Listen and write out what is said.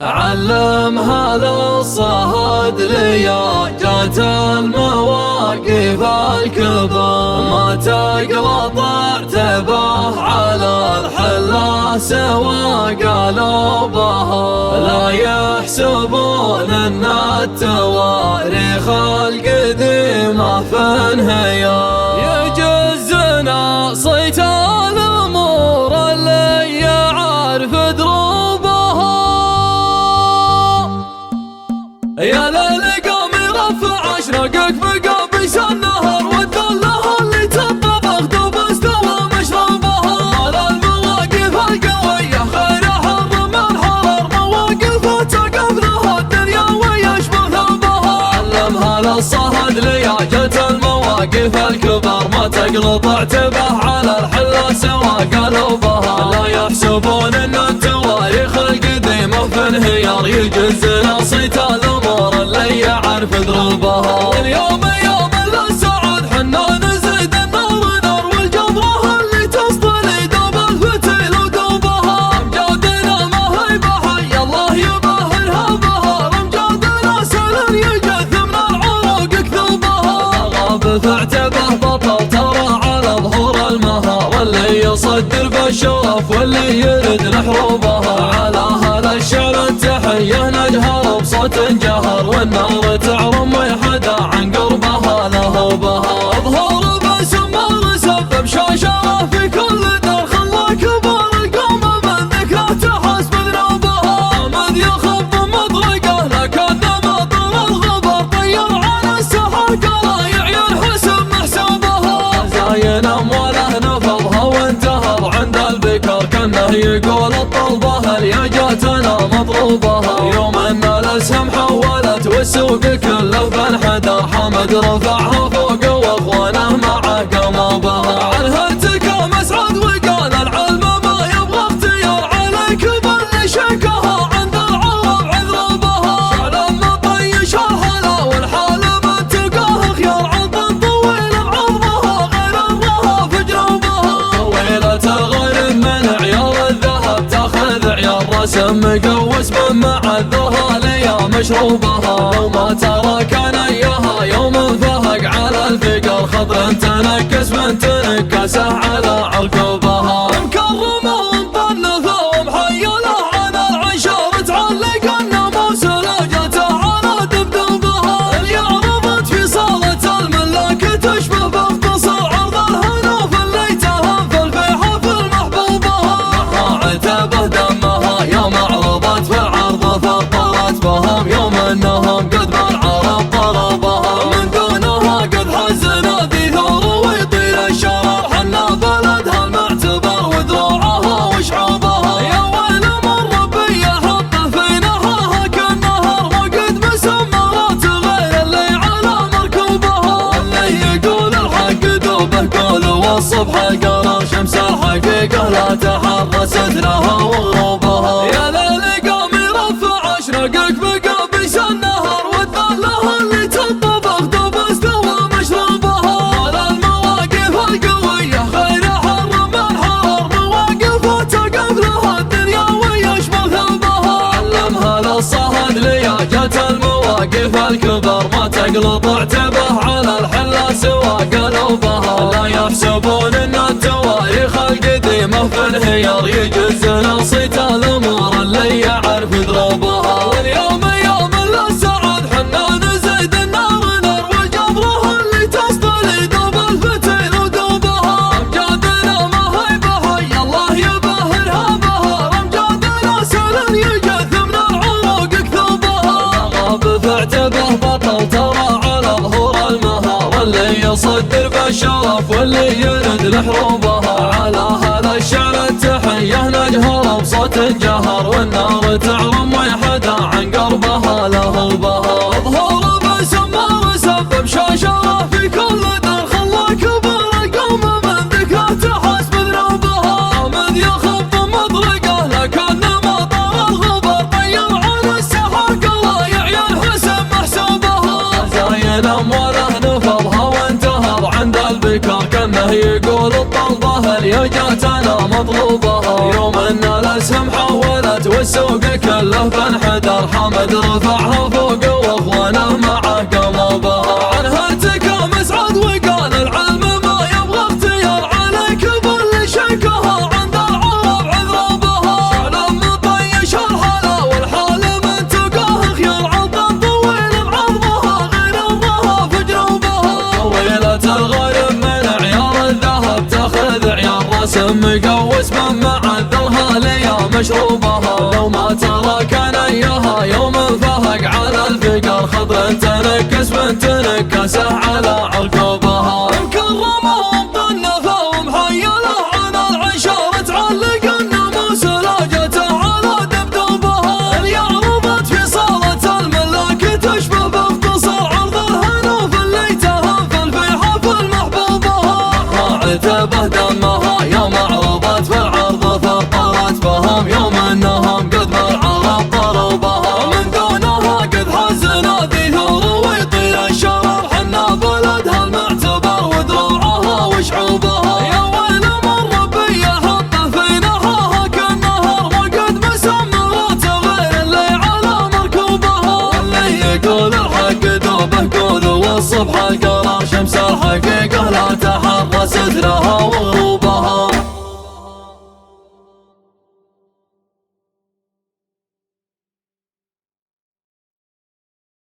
علمها للصهد لياجات المواقف الكبار، ما تقلط اعتباه على الحلا سوا قالوا بها. لا يحسبون ان التواريخ القديمة في انهيار، يجزنا صيت الامور اللي يعرف دروبها. يا ليل قام يرفع اشرقك بقابس النهر، والدله اللي تطبخ دوب استوى مشربها. مال المواقف القوية خير حر من حرر، مواقف تقف لها الدنيا ويشبه ثوبها. علمها للصهد لياجة المواقف الكبار، ما تقلط اعتباه على الحلا سوا قالوا بها. لا يحسبون ان التواريخ القديمة في انهيار، يجزنا صيت الامور اللي يعرف دروبها. اليوم يوم للسعود حنا نزيد النار نار، والجبرة اللي تصطلي دوب الفتيل ودوبها. امجادنا ما هي بحي الله يبهرها بها، امجادنا سهل يجث من العروق كثوبها. غاب فاعتبه بطل ترى على ظهور المها، واللي يصدر بالشرف واللي يرد لحروبها. على هذا الشعر التحية نجهر بصوت جهر، والنار تعرم ويحدى عن قربها لهوبها. ظهور باسم سبب شاشرة في كل دار، خلى كبار القوم من ذكره تحس بذنوبها. مذ يخب مطرقه لكن مطر الغبر، طير على السحر قرايع ينحسب محسوبها. زاين امواله نفضها وانتهض عند البكر، كانه يقول الطلبه اللي جاتنا مطلوبها. يوم ان الاسهم حولت والسوق كله بانحدر، حمد رفعها فوق واخوانه معه قاموا بها. عنها ارتكى مسعد وقال العلم ما يبغى اختيار، عليك بل شكها عند العرب عذربها. شعل مطيش الحلا والحال من تلقاه خيار، عض طويل بعظمها غير الرها في جنوبها. طويلة الغير من عيار الذهب تاخذ عيار، رسم مقوس من مع الذرها ليا مشروبها. لو ما ترى كان اياها يوم فهق على الفقر، خضر تنكس من تنكسه على عركوبها. مكرمه ومطنفه ومحيله عن العشار، تعلق الناموس لجته على دبدوبها. اللي عرضت في صالة الملاك تشبه باختصار عرض الهنا في اللي تهم في الفيحة في المحبوبها. عتبه دمها يوم عرضت في العرض فطرت بهم، يوم انهم قد بالعرب طلبها. من دونها قد حزنا ذي ثور ويطيل الشرر، حنا بلدها المعتبر وذروعها وشعوبها. يا ويل من ربي يحط في نهرها كالنهر، وقد مسمرات غير اللي على مركوبها. اللي يقول الحق دوبه قول، والصبح قرر شمس الحقيقة لا تحرست لها وغروبها. يا ليل قام يرفع اشرقك بقابس النهر، والدله اللي تطبخ دوب استوى مشربها. مال المواقف القوية خير حر من حرر، مواقف تقف لها الدنيا ويشبه ثوبها. علمها للصهد لياجة المواقف الكبار، ما تقلط اعتباه على الحلا سوا قالوا بها. لا يحسبون ان التواريخ القديمة في انهيار، يجزنا صيت الامور اللي يعرف دروبها. واليوم يوم للسعود حنا نزيد النار نار، والجبرة اللي تصطلي دوب الفتيل ودوبها. امجادنا ما هي بحي الله يبهرها بها، امجادنا سهل يجث من العروق كثوبها. غاب فاعتبه بطل ترى على ظهور المها، واللي يصدر بالشرف واللي يرد لحروبها. على هذا الشعر التحية نجهر بصوت جهر، والنار تعرم ويحدى عن قربها لهوبها. ظهور باسم سبب شاشرة في كل دار، خلى كبار القوم من ذكره تحس بذنوبها. مذ يخب مطرقه لكن مطر الغبر، طير على السحر قرايع ينحسب محسوبها. زاين امواله نفضها وانتهض عند البكر، كانه يقول الطلبه اللي جاتنا مطلوبها. يوم ان الاسهم حولت والسوق كله بانحدر، بدر حمد رفعها فوق واخوانه معه قاموا بها. عنها ارتكى مسعد وقال العلم ما يبغى اختيار، عليك بل شكها عند العرب عذابها. شعل مطيش الحلا والحال من تقاه خيار، عضا طويل بعظمها غير الظها في جنوبها. طويلة الغيم من عيار الذهب تاخذ عيار رسم مقوس من معذرها ليا مشروبها. لو ما ترى كان اياها يوم فهق على الفقر، خضر تنكس من تنكسه على عقوبها. مكرمهم طنفه ومحيله عن العشار، تعلق الناموس لاجته على دبدوبها. اليعربت في صالة الملاك تشبه باختصار عرض الهنوف اللي تهفل في حفل محبوبها. عتبه دمها يوم عرضت في العرض فطرت بهم، يوم انهم قد بالعرب ضربها. من دونها قد حزنا ذهور ويطيل الشرر، حنا بلدها المعتبر ودروعها وشعوبها. يا ويل من ربي يحط في نحاها كالنهر، وقد مسمرات غير اللي على مركوبها. واللي يقول الحق دوبه قول، والصبح القرار شمس الحقيقة لا تحرست لها